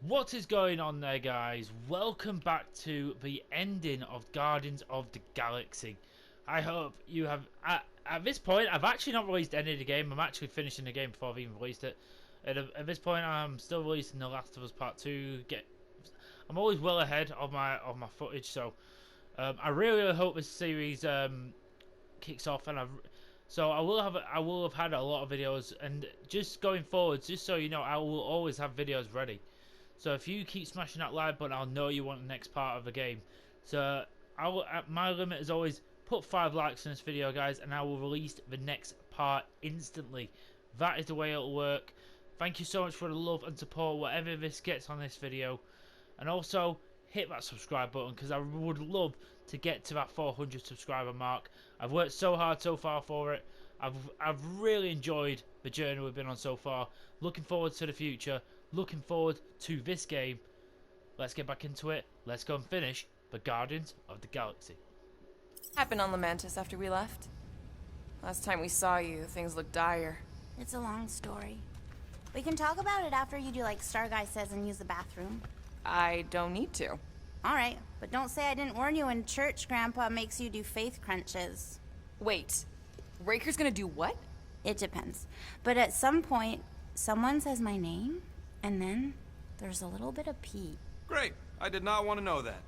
What is going on there, guys? Welcome back to the ending of Guardians of the Galaxy. I hope you have at this point I've actually not released any of the game. I'm actually finishing the game before I've even released it. At this point I'm still releasing The Last of Us Part 2. I'm always well ahead of my footage, so I really hope this series kicks off, and I will have had a lot of videos, and just going forward, just so you know, I will always have videos ready. So if you keep smashing that like button, I'll know you want the next part of the game. So my limit is always put 5 likes in this video, guys, and I will release the next part instantly. That is the way it'll work. Thank you so much for the love and support, whatever this gets on this video. And also, hit that subscribe button, because I would love to get to that 400 subscriber mark. I've worked so hard so far for it. I've really enjoyed the journey we've been on so far. Looking forward to the future. Looking forward to this game. Let's get back into it. Let's go and finish the Guardians of the Galaxy. Happened on Lamentis after we left. Last time we saw you, things looked dire. It's a long story. We can talk about it after you do like Star Guy says and use the bathroom. I don't need to. Alright, but don't say I didn't warn you in church Grandpa makes you do faith crunches. Wait, Raker's gonna do what? It depends. But at some point, someone says my name, and then there's a little bit of pee. Great. I did not want to know that.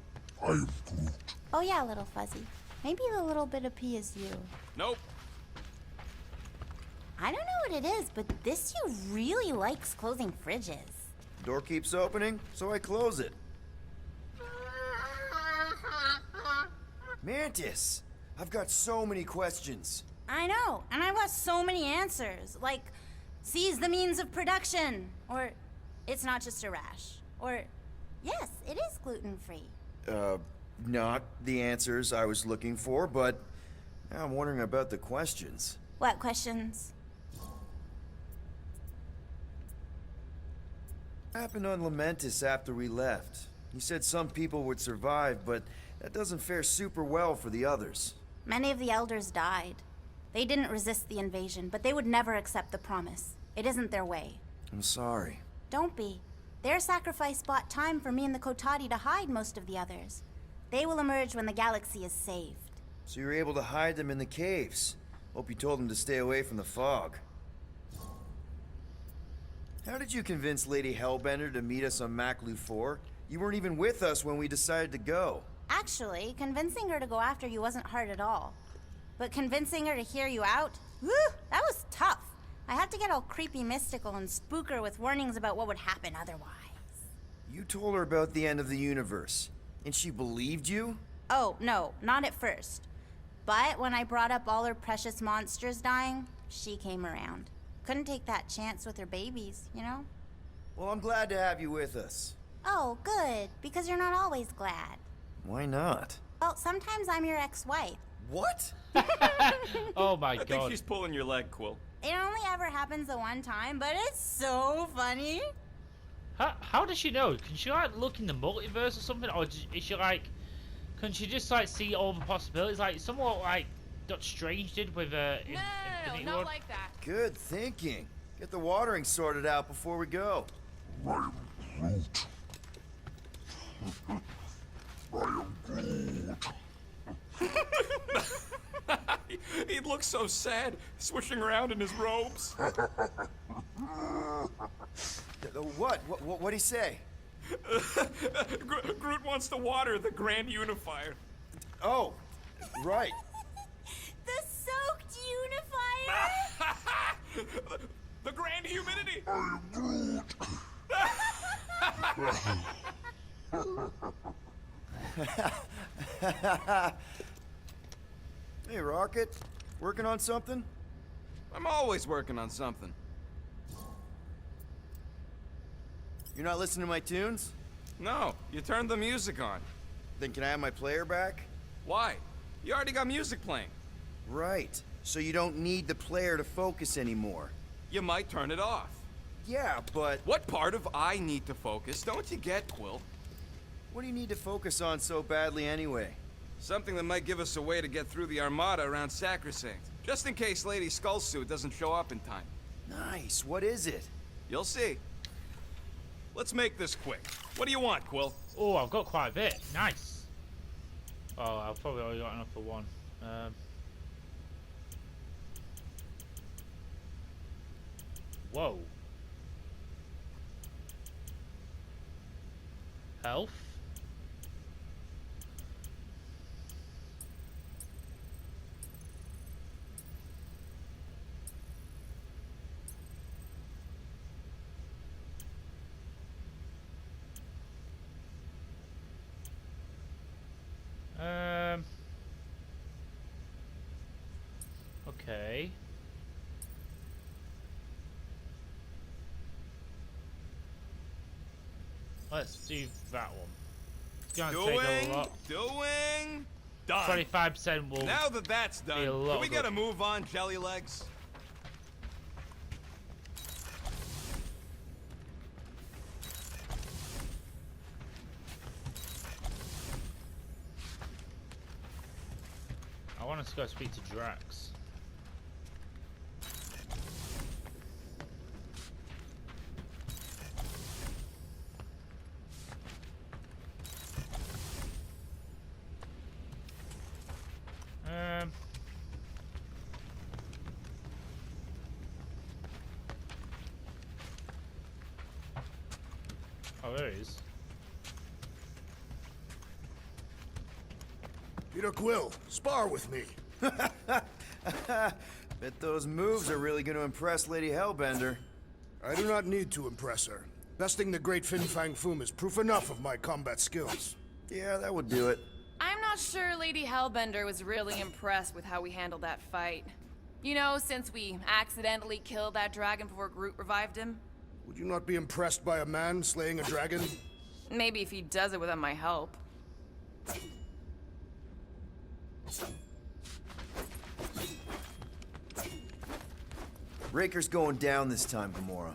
Oh yeah, little fuzzy. Maybe the little bit of pee is you. Nope. I don't know what it is, but this you really likes closing fridges. Door keeps opening, so I close it. Mantis! I've got so many questions. I know, and I've got so many answers. Like, seize the means of production. Or, it's not just a rash. Or, yes, it is gluten-free. Not the answers I was looking for, but now I'm wondering about the questions. What questions? What happened on Lamentis after we left? You said some people would survive, but that doesn't fare super well for the others. Many of the elders died. They didn't resist the invasion, but they would never accept the promise. It isn't their way. I'm sorry. Don't be. Their sacrifice bought time for me and the Kotati to hide most of the others. They will emerge when the galaxy is saved. So you were able to hide them in the caves. Hope you told them to stay away from the fog. How did you convince Lady Hellbender to meet us on Maklu 4? You weren't even with us when we decided to go. Actually, convincing her to go after you wasn't hard at all. But convincing her to hear you out? Whew, that was tough. I had to get all creepy mystical and spook her with warnings about what would happen otherwise. You told her about the end of the universe, and she believed you? Oh, no, not at first. But when I brought up all her precious monsters dying, she came around. Couldn't take that chance with her babies, you know? Well, I'm glad to have you with us. Oh, good, because you're not always glad. Why not? Well, sometimes I'm your ex-wife. What? Oh my I think god. she's pulling your leg, Quill. It only ever happens the one time, but it's so funny. How does she know? Can she like look in the multiverse or something, or is she like? Can she just like see all the possibilities, like somewhat like Doctor Strange did with Infinity not War? like that. Good thinking. Get the watering sorted out before we go. I am Groot. I am Groot. He looks so sad, swishing around in his robes. What'd he say? Groot wants to water the Grand Unifier. Oh, right. The soaked unifier! The Grand Humidity. I am Groot. Hey, Rocket. Working on something? I'm always working on something. You're not listening to my tunes? No, you turned the music on. Then can I have my player back? Why? You already got music playing. Right. So you don't need the player to focus anymore. You might turn it off. Yeah, but What part of I need to focus don't you get, Quill? what do you need to focus on so badly anyway? Something that might give us a way to get through the Armada around Sacrosanct. Just in case Lady Skullsuit doesn't show up in time. Nice. What is it? You'll see. Let's make this quick. What do you want, Quill? Oh, I've got quite a bit. Nice. Oh, I've probably only got enough for one. Whoa. Health. Okay. Let's do that one. It's gonna take a lot. Done. 25% will. Now that that's done, be a lot can we good. get a move on, Jelly Legs? I want us to go speak to Drax. Oh, there he is. Peter Quill, spar with me. Bet those moves are really going to impress Lady Hellbender. I do not need to impress her. Besting the great Fin Fang Foom is proof enough of my combat skills. Yeah, that would do it. I'm not sure Lady Hellbender was really impressed with how we handled that fight. You know, since we accidentally killed that dragon before Groot revived him. Would you not be impressed by a man slaying a dragon? Maybe if he does it without my help. Raker's going down this time, Gamora.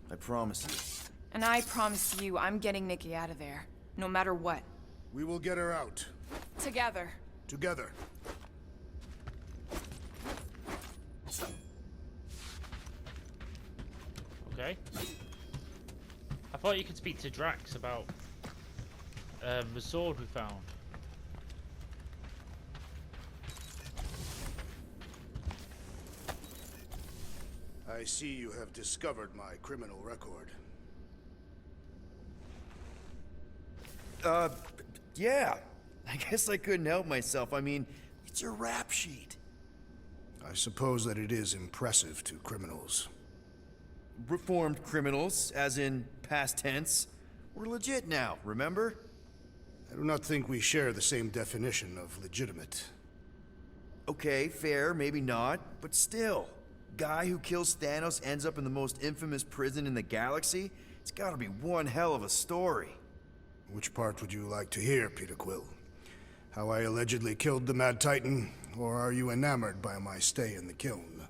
I promise you. And I promise you, I'm getting Nikki out of there. No matter what. We will get her out. Together. Together. Okay. I thought you could speak to Drax about the sword we found. I see you have discovered my criminal record. Yeah. I guess I couldn't help myself. I mean, it's your rap sheet. I suppose that it is impressive to criminals. Reformed criminals, as in past tense. We're legit now, remember? I do not think we share the same definition of legitimate. Okay, fair, maybe not, but still. Guy who kills Thanos ends up in the most infamous prison in the galaxy? It's gotta be one hell of a story. Which part would you like to hear, Peter Quill? How I allegedly killed the Mad Titan, or are you enamored by my stay in the kiln?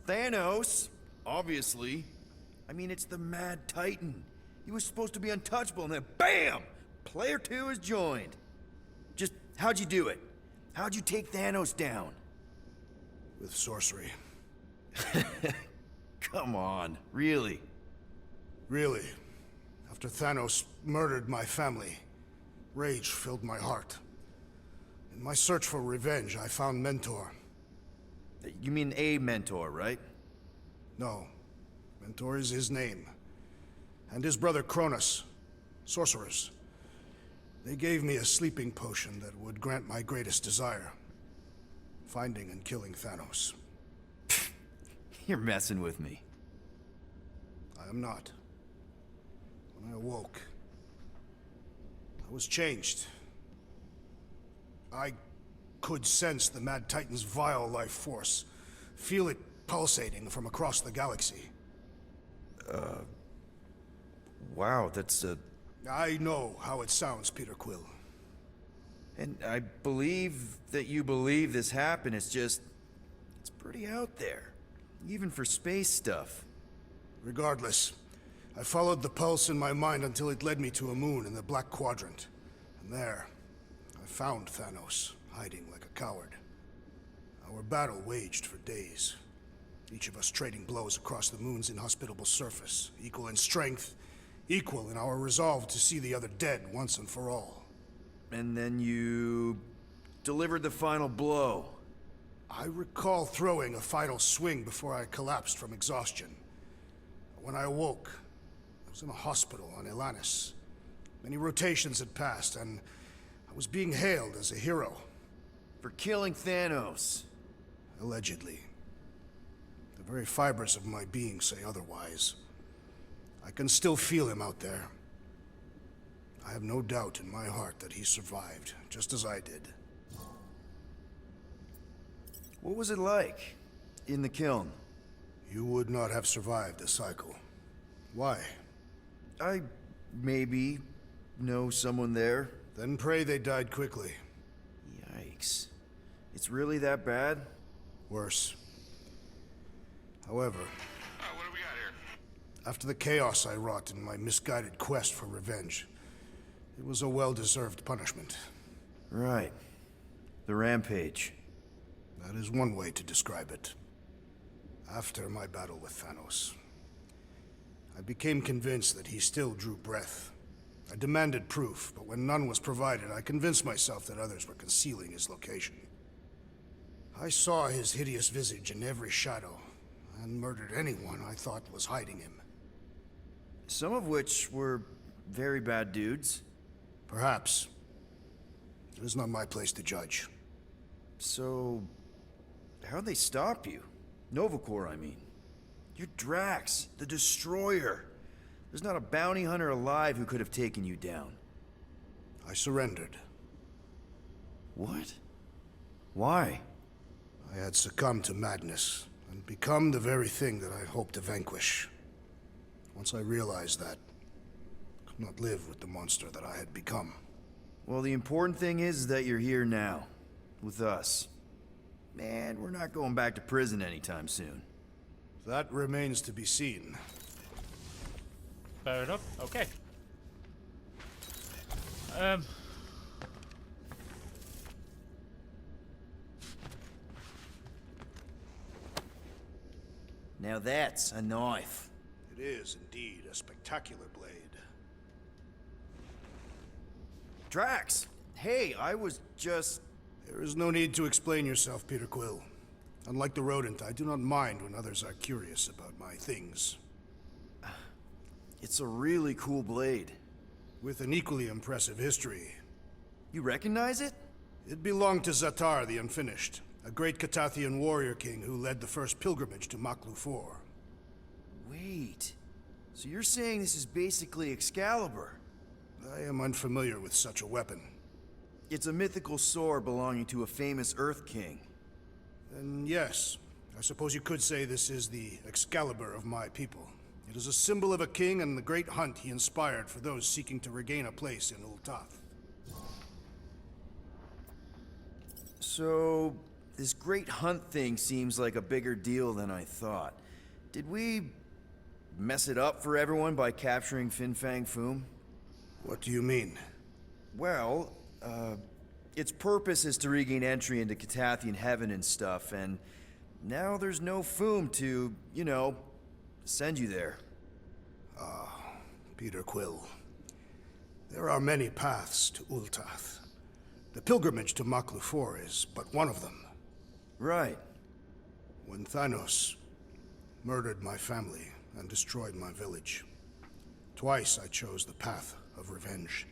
Thanos, obviously. I mean, it's the Mad Titan. He was supposed to be untouchable, and then BAM! Player 2 is joined. Just, how'd you do it? How'd you take Thanos down? With sorcery. Come on, really? Really. After Thanos murdered my family, rage filled my heart. In my search for revenge, I found Mentor. You mean a mentor, right? No. Mentor is his name. And his brother Cronus. Sorcerers. They gave me a sleeping potion that would grant my greatest desire. Finding and killing Thanos. You're messing with me. I am not. When I awoke, I was changed. I could sense the Mad Titan's vile life force. Feel it pulsating from across the galaxy. Wow, that's a... I know how it sounds, Peter Quill. And I believe that you believe this happened. It's just... it's pretty out there. Even for space stuff. Regardless, I followed the pulse in my mind until it led me to a moon in the Black Quadrant. And there, I found Thanos, hiding like a coward. Our battle waged for days. Each of us trading blows across the moon's inhospitable surface, equal in strength, equal in our resolve to see the other dead once and for all. And then you delivered the final blow. I recall throwing a final swing before I collapsed from exhaustion. When I awoke, I was in a hospital on Elanis. Many rotations had passed, and I was being hailed as a hero. For killing Thanos. Allegedly. The very fibers of my being say otherwise. I can still feel him out there. I have no doubt in my heart that he survived, just as I did. What was it like in the kiln? You would not have survived the cycle. Why? I maybe know someone there. Then pray they died quickly. Yikes. It's really that bad? Worse. However, What do we got here? after the chaos I wrought in my misguided quest for revenge, it was a well-deserved punishment. Right. The rampage. That is one way to describe it. After my battle with Thanos, I became convinced that he still drew breath. I demanded proof, but when none was provided, I convinced myself that others were concealing his location. I saw his hideous visage in every shadow, and murdered anyone I thought was hiding him. Some of which were very bad dudes. Perhaps. It is not my place to judge. So, how'd they stop you? Nova Corps, I mean. You're Drax, the Destroyer. There's not a bounty hunter alive who could have taken you down. I surrendered. What? Why? I had succumbed to madness, and become the very thing that I hoped to vanquish. Once I realized that, I could not live with the monster that I had become. Well, the important thing is that you're here now. With us. Man, we're not going back to prison anytime soon. That remains to be seen. Fair enough. Okay. Now that's a knife. It is indeed a spectacular blade. Drax! Hey, I was just... There is no need to explain yourself, Peter Quill. Unlike the rodent, I do not mind when others are curious about my things. It's a really cool blade. With an equally impressive history. You recognize it? It belonged to Zatar the Unfinished, a great Catathian warrior king who led the first pilgrimage to Maklu 4. Wait. So you're saying this is basically Excalibur? I am unfamiliar with such a weapon. It's a mythical sword belonging to a famous Earth King. And yes, I suppose you could say this is the Excalibur of my people. It is a symbol of a king and the great hunt he inspired for those seeking to regain a place in Ultath. So, this great hunt thing seems like a bigger deal than I thought. Did we mess it up for everyone by capturing Fin Fang Foom? What do you mean? Well, its purpose is to regain entry into Catathian heaven and stuff, and now there's no Foom to, you know, send you there. Peter Quill. There are many paths to Ultath. The pilgrimage to Maklu 4 is but one of them. Right. When Thanos murdered my family and destroyed my village, twice I chose the path of revenge.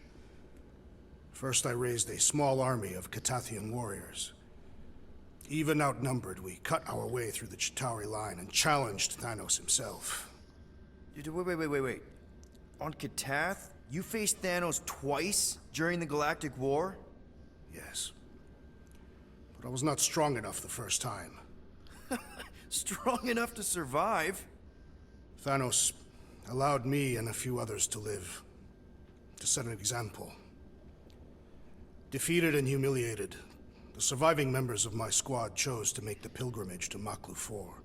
First, I raised a small army of Catathian warriors. Even outnumbered, we cut our way through the Chitauri line and challenged Thanos himself. Wait. On Catath, you faced Thanos twice during the Galactic War? Yes. But I was not strong enough the first time. Strong enough to survive? Thanos allowed me and a few others to live, to set an example. Defeated and humiliated, the surviving members of my squad chose to make the pilgrimage to Maklu 4.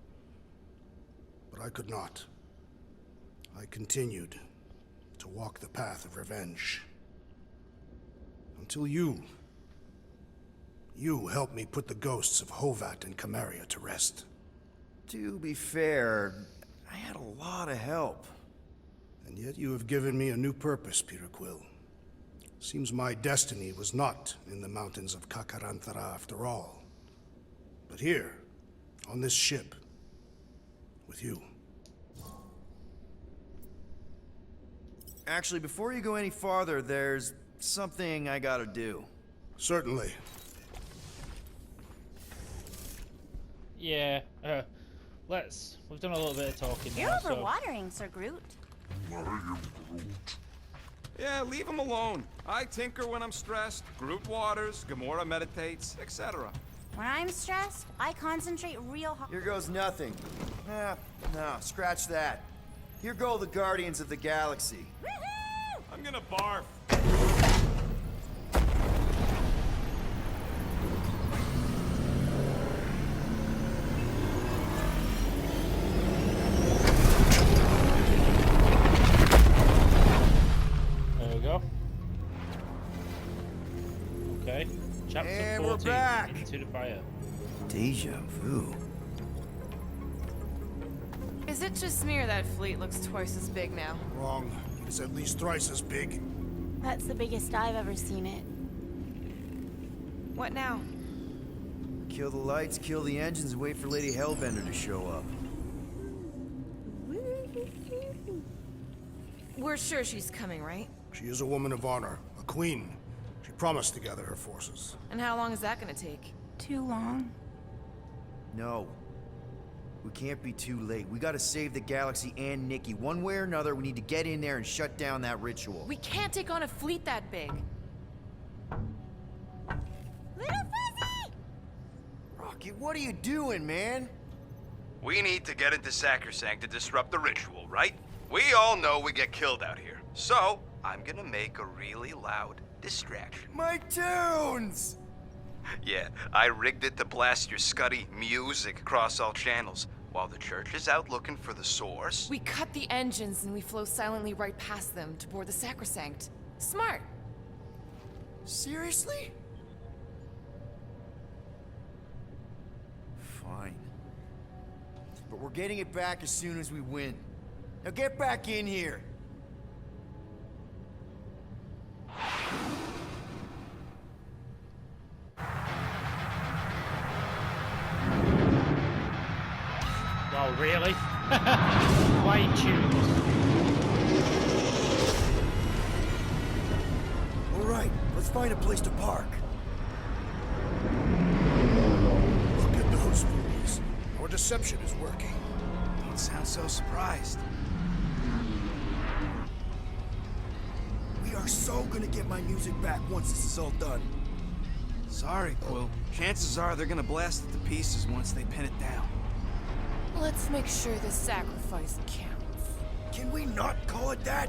But I could not. I continued to walk the path of revenge. Until you helped me put the ghosts of Hovat and Camarria to rest. To be fair, I had a lot of help. And yet you have given me a new purpose, Peter Quill. Seems my destiny was not in the mountains of Kakarantara after all. But here, on this ship, with you. Actually, before you go any farther, there's something I gotta do. Certainly. Yeah, we've done a little bit of talking You're now, so... overwatering, Sir Groot. Yeah, leave him alone. I tinker when I'm stressed, Groot waters, Gamora meditates, etc. When I'm stressed, I concentrate real hard. Here goes nothing. No, scratch that. Here go the Guardians of the Galaxy. Woohoo! I'm gonna barf. There we go. Okay. Chapter And we're 14, back. Into the Fire. Deja vu. Is it just me or that fleet looks twice as big now? Wrong. It's at least thrice as big. That's the biggest I've ever seen it. What now? Kill the lights, kill the engines, and wait for Lady Hellbender to show up. We're sure she's coming, right? She is a woman of honor, a queen. She promised to gather her forces. And how long is that gonna take? Too long. No. We can't be too late. We gotta save the galaxy and Nikki. One way or another, we need to get in there and shut down that ritual. We can't take on a fleet that big. Little Fuzzy! Rocket, what are you doing, man? We need to get into Sacrosanct to disrupt the ritual, right? We all know we get killed out here. So, I'm gonna make a really loud distraction. My tunes! Yeah, I rigged it to blast your scuddy music across all channels, while the church is out looking for the source. We cut the engines and we flow silently right past them to board the Sacrosanct. Smart. Seriously? Fine. But we're getting it back as soon as we win. Now get back in here. Oh, really? Why choose? All right, let's find a place to park. Look at those movies. Our deception is working. Don't sound so surprised. We are so gonna get my music back once this is all done. Sorry, Quill. Chances are they're gonna blast it to pieces once they pin it down. Let's make sure this sacrifice counts. Can we not call it that?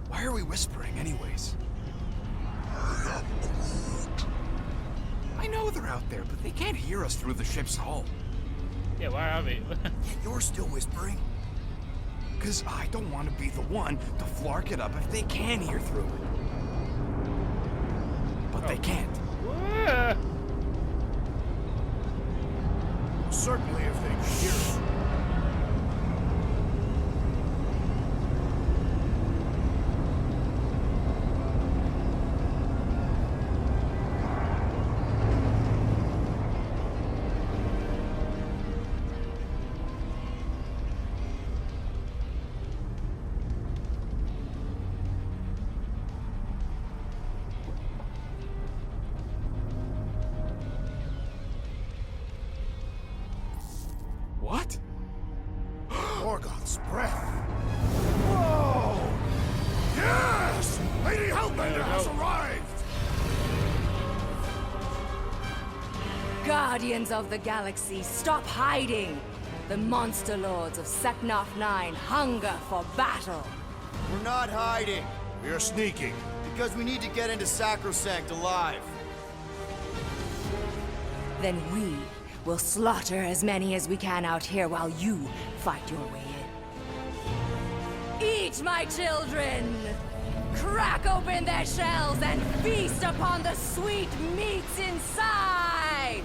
Why are we whispering anyways? I know they're out there, but they can't hear us through the ship's hull. Yeah, why are we? Yet you're still whispering. Because I don't want to be the one to flark it up if they can hear through it. But they can't. Certainly if they could hear us. What? Morgoth's breath. Whoa! Yes! Lady Hellbender has arrived! Guardians of the Galaxy, stop hiding! The monster lords of Seknarf 9 hunger for battle. We're not hiding. We are sneaking. Because we need to get into Sacrosanct alive. then we will slaughter as many as we can out here while you fight your way in. Eat, my children! Crack open their shells and feast upon the sweet meats inside!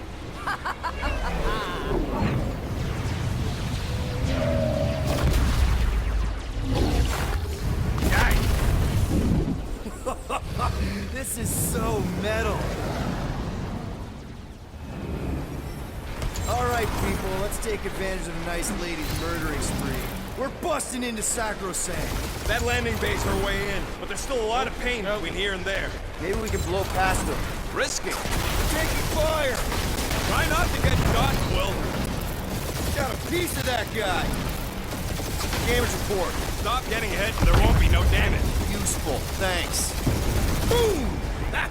This is so metal. All right, people, let's take advantage of a nice lady's murdering spree. We're busting into Sacrosanct. That landing bay's our way in, but there's still a lot of pain between here and there. Maybe we can blow past them. Risky. Taking fire! Try not to get shot, Quill. Got a piece of that guy. Damage report. Stop getting ahead and there won't be no damage. Useful, thanks. Boom! Ha!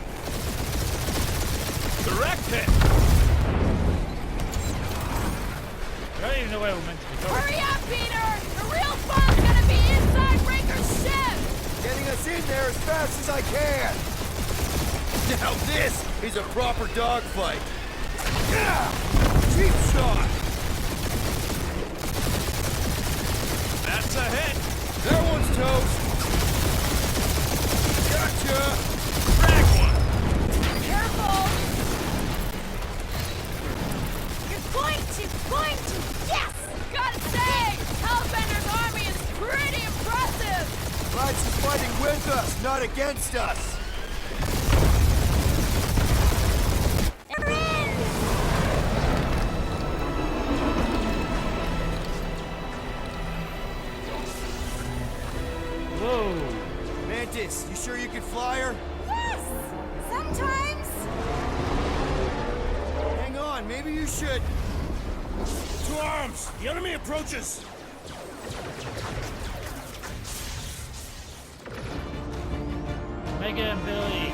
Direct hit. I don't even know where we're meant to be going. Hurry up, Peter! The real fun's gonna be inside Breaker's ship! Getting us in there as fast as I can. Now this is a proper dogfight. Yeah! Cheap shot! That's a hit. That one's toast. Gotcha! Drag one. Careful! You're going to, yes! Gotta say, Hellbender's army is pretty impressive! Glad she's fighting with us, not against us. They're in! Whoa. Mantis, you sure you can fly her? Yes! Sometimes. Hang on, maybe you should. To arms! The enemy approaches! Mega and Billy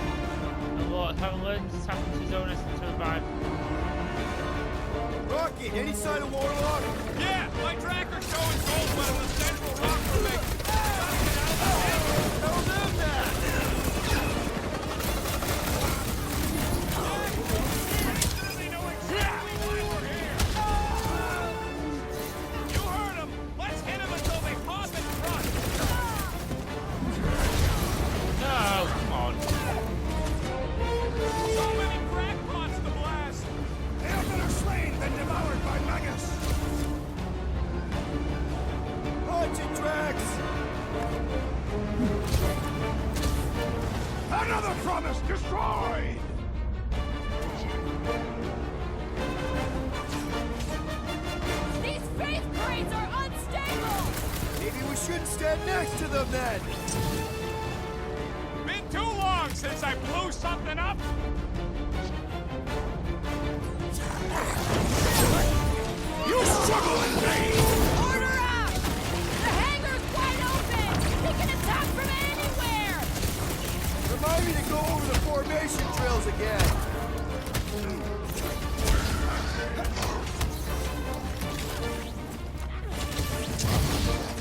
haven't learned to tap into his own essence to revive. Rocket, any sign of Warlock? Yeah, my tracker's showing gold when the central rock formation. Tell them that! They know exactly why we're here. You heard them. Let's hit them until they pop and run. No, come on. So many crackpots to blast. They are better slain than devoured by Magus! Punch it, Drax! Another promise destroyed! These faith crates are unstable! Maybe we shouldn't stand next to them then! Been too long since I blew something up. You struggle in vain! Order up! The hangar's wide open! They can attack from anywhere! Remind me to go over the formation drills again.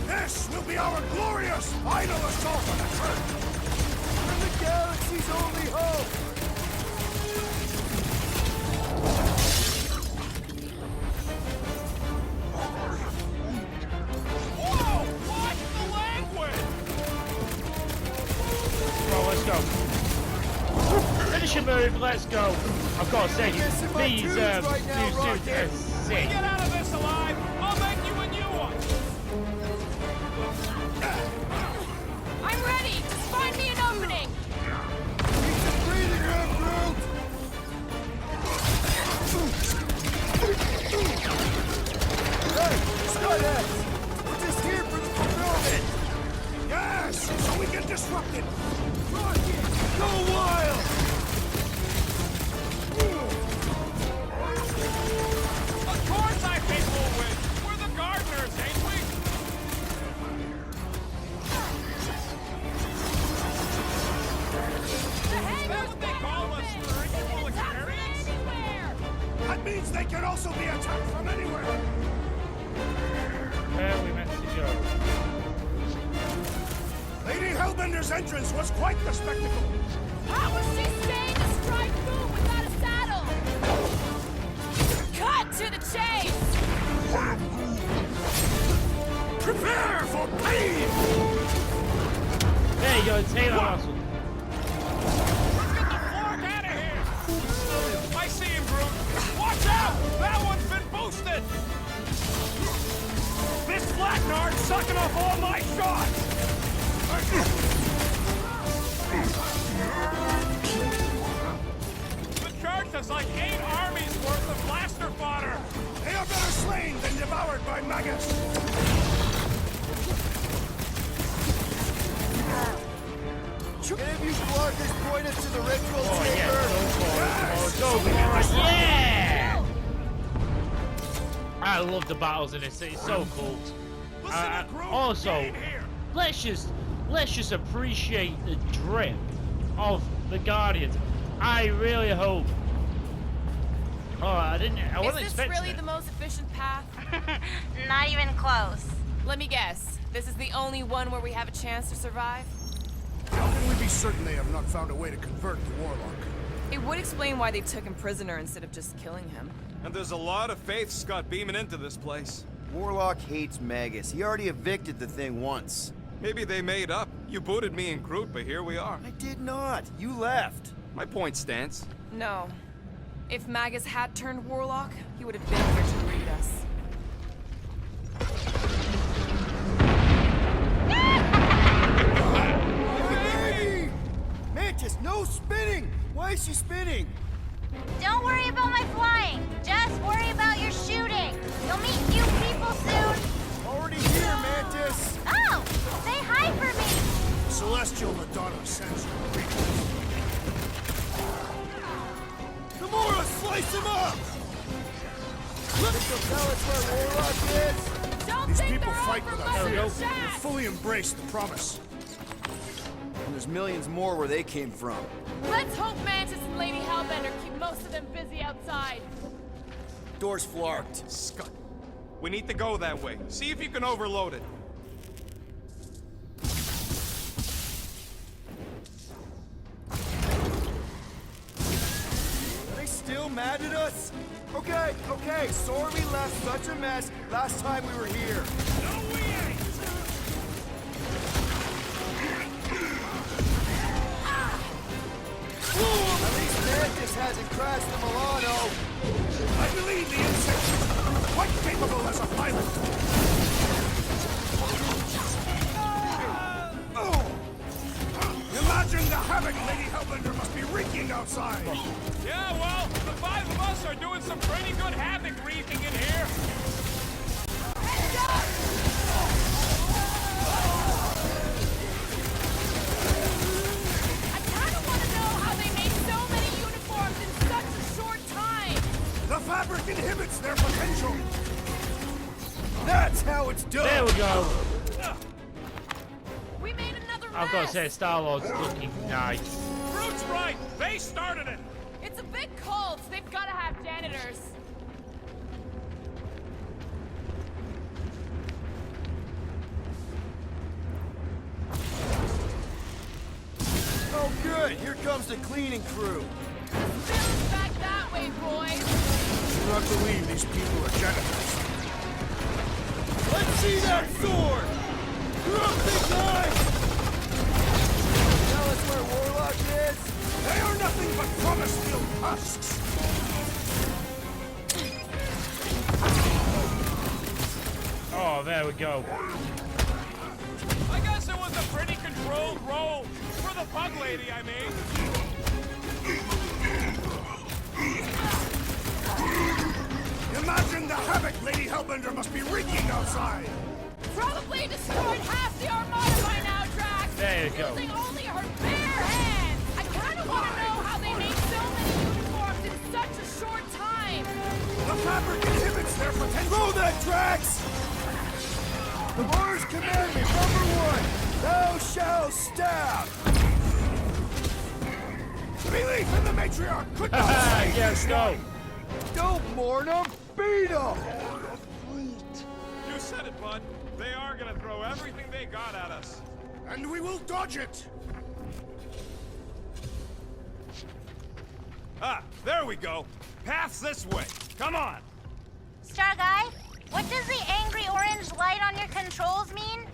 This will be our glorious final assault on the church! We're the galaxy's only hope! Whoa! Watch the language. Well, let's go. Finish your move, let's go. I've got to say, Missing my these twos right now, dudes Rocket. are sick. Get out of this alive. I'll make you a new one. I'm ready! Just find me an opening! Keep some breathing room, Groot! Hey, Skyheads! We're just here for the fulfillment! Yes! So we can disrupt it! Rocket, go wild! Of course I think we'll win. We're the gardeners, ain't we? The hangar's That's what they call us for equal experience. anywhere! That means they can also be attacked from anywhere! Where are we meant to go? Lady Hellbender's entrance was quite the spectacle! How was she staying to strike Groot without a saddle? for pain! There you go, Taylor Russell. Let's get the fork out of here! I see him, Groot. Watch out! That one's been boosted! This flat nard's sucking off all my shots! The charge has like 8 armies worth of blaster fodder! They are better slain than devoured by maggots! Any of you Clarkers point us to the ritual Oh, chamber? Yeah! I love the battles in this. It's so cool. Also, let's just appreciate the drift of the Guardians. I really hope. Oh, I wasn't expecting Is this really it. the most efficient path? Not even close. Let me guess. This is the only one where we have a chance to survive? How can we be certain they have not found a way to convert the Warlock? It would explain why they took him prisoner instead of just killing him. And there's a lot of faith Scott beaming into this place. Warlock hates Magus. He already evicted the thing once. Maybe they made up. You booted me and Groot, but here we are. I did not. You left. My point stands. No. If Magus had turned Warlock, he would have been here to greet us. Hey! Mantis, no spinning! Why is she spinning? Don't worry about my flying. Just worry about your shooting. You'll meet new people soon. Already here, Mantis! Oh, say hi for me. Celestial Madonna sends you greetings. Gamora, slice him up! Think you'll tell us where Warlock is? Don't These think people they're fight out for without mustard fear. chat! They fully embrace the promise. And there's millions more where they came from. Let's hope Mantis and Lady Hellbender keep most of them busy outside. Door's flarked. Scott, we need to go that way. See if you can overload it. Are they still mad at us? Okay, sorry we left such a mess last time we were here. No, we ain't! At least Mantis hasn't crashed the Milano. I believe the insect is quite capable as a pilot. Oh! Imagine the havoc Lady Hellbender must be wreaking outside. Yeah, well, the 5 of us are doing some pretty good havoc wreaking in here. I kind of want to know how they made so many uniforms in such a short time. The fabric inhibits their potential. That's how it's done. There we go. We made another I've got to mess. say, Star-Lord's looking nice. Groot's right. They started it. It's a big cult. They've got to have janitors. Oh, good. Here comes the cleaning crew. Spills back that way, boys. Do not believe these people are janitors. Let's see that sword! You're up, big guy! Tell us where Warlock is? They are nothing but promise-filled husks. Oh, there we go. I guess it was a pretty controlled roll. For the pug lady, I mean. Imagine the havoc Lady Hellbender must be wreaking outside. Probably destroyed half the armada by now, Drax. There you go. Using only her bare hands. I kind of want to know how they made so many uniforms in such a short time. The fabric inhibits their potential. Throw that, Drax! The Lord's commandment #1, thou shalt stab! Belief in the matriarch could not save Yes, this go. one. Don't mourn him, beat him! You said it, bud. They are gonna throw everything they got at us. And we will dodge it. Ah, there we go. Path's this way. Come on. Star Guy, what does the angry orange light on your controls mean?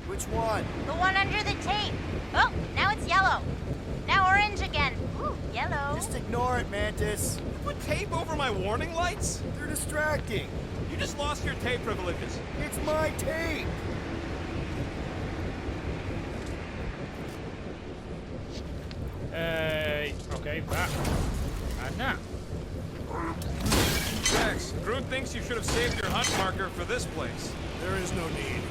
Which one? The one under the tape. Oh, now it's yellow. Now orange again. Ooh, yellow. Just ignore it, Mantis. You put tape over my warning lights? They're distracting. You just lost your tape privileges. It's my tape. Okay, that. And that. Drax, Groot thinks you should have saved your hunt marker for this place. There is no need.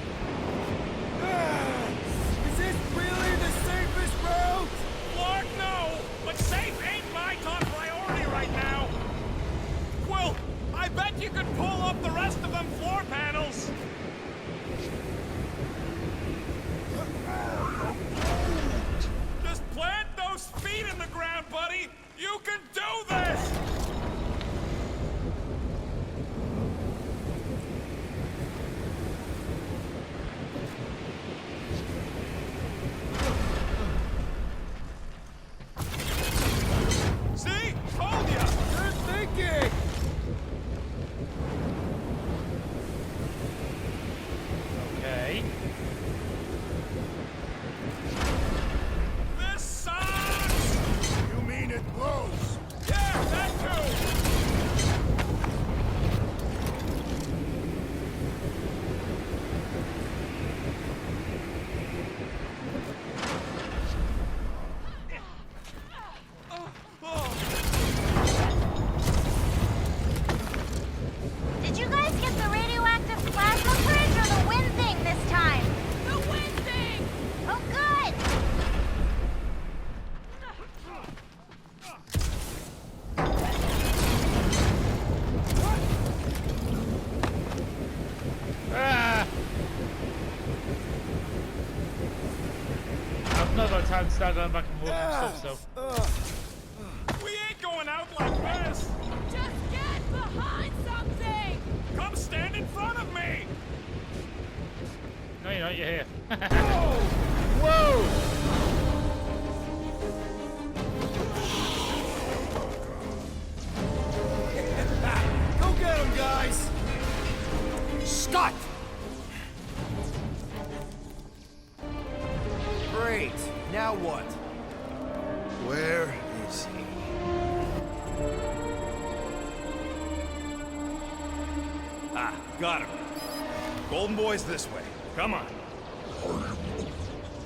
Is this really the safest route? Lord, no! But safe ain't my top priority right now! Quill, I bet you could pull up the rest of them floor panels! Just plant those feet in the ground, buddy! You can do this! See? Told ya! Good thinking. Okay. This sucks! You mean it blows? Yeah, that too! Did you guys get the radioactive plasma bridge or the wind thing this time? The wind thing! Oh, good. Ah! I've not got time to start going back and forth and stuff, so. We ain't going out like this! Just get behind something! Come stand in front of me! No, you're not, you're here. Whoa! Go get him, guys! Scott! Great. Now what? Where is he? Ah, got him. Golden Boy's this way. Come on.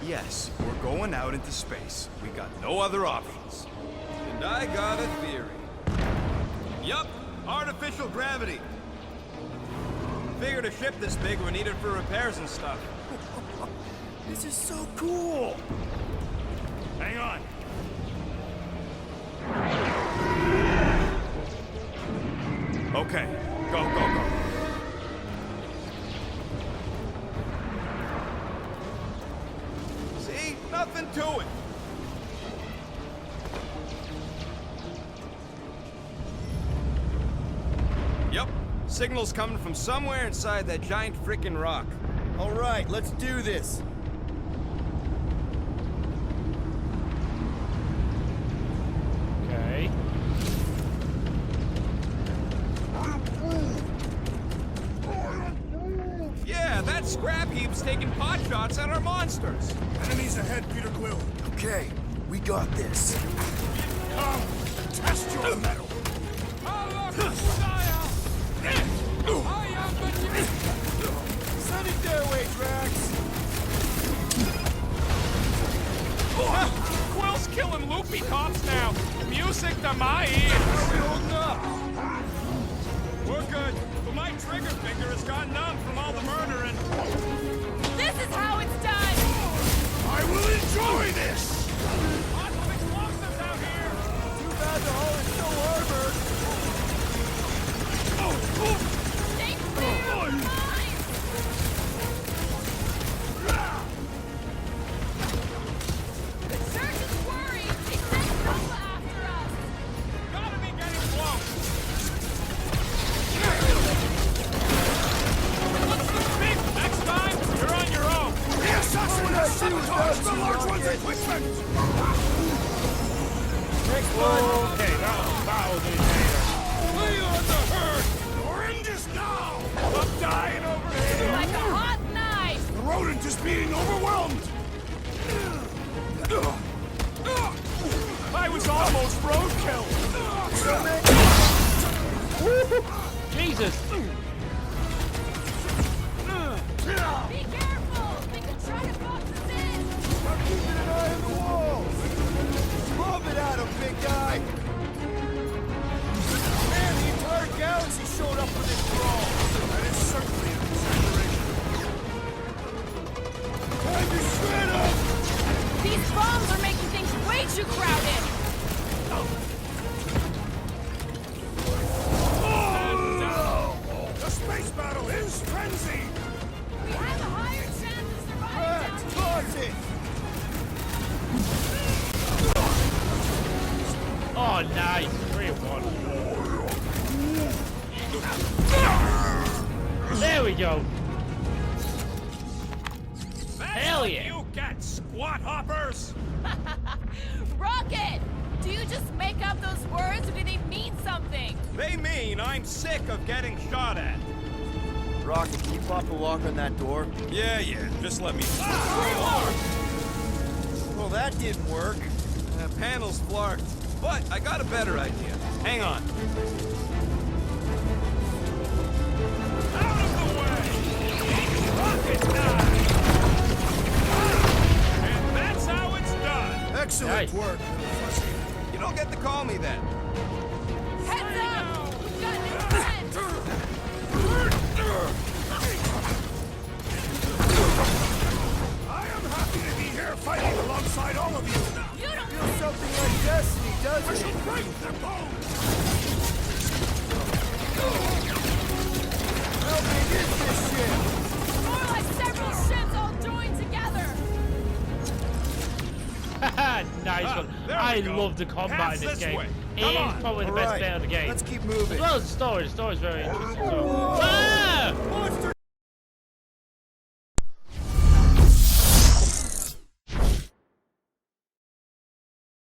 Yes, we're going out into space. We got no other options. And I got a theory. Yup, artificial gravity. Figured a ship this big would need it for repairs and stuff. This is so cool! Hang on. Okay, go, go, go. See? Nothing to it. Yep, signal's coming from somewhere inside that giant frickin' rock. All right, let's do this. Okay. Yeah, that scrap heap's taking pot shots at our monsters. Enemies ahead, Peter Quill. Okay, we got this. Come, test your metal. Send it their way, Drax. Quill's killing loopy cops now. Music to my ears. How we holding up? We're good, but my trigger finger has gone numb from all the murdering. This is how it's done! I will enjoy this! Lots of explosives out here. Too bad the hull is so armored. Stay clear of the mines! The surgeon's worried! He sent Nova after us! Gotta be getting close. What's the big? Next time, you're on your own. The assassin has sabotaged the large one's equipment! Next one. Okay, that'll do later. Lay on the herd! Your end is now! I'm dying over here. Like a hot knife! The rodent is being overwhelmed! I was almost roadkill! Jesus! Be careful! They could try to box us in! I'm keeping an eye on the walls! Bomb it at him, big guy! Man, the entire galaxy showed up for this brawl! That is certainly an exaggeration. Time to shred him! These bombs are making things way too crowded! The space battle is frenzied! We have a higher chance of surviving Drax, down toss it! Oh, nice. 3-1. There we go. Hell yeah. You get squat hoppers! Rocket! Do you just make up those words or do they mean something? They mean I'm sick of getting shot at. Rocket, can you pop the lock on that door? Yeah, just let me... Well, that didn't work. The panel's flarked. But I got a better idea. Hang on. Out of the way! Rocket time! And that's how it's done! Excellent Nice. work, little fussy. You don't get to call me that. Heads up! We've got new friends! I am happy to be here fighting alongside all of you. You don't Feels something like destiny, I doesn't shall it? break their bones. How big is this shit? more like several ships all joined together! Nice one. there we I go. love the combat Pass in this this game. way. It Come is on. probably the All best right, bit of the game. let's keep As moving. well as the story. The story is very interesting. So. Ah! What's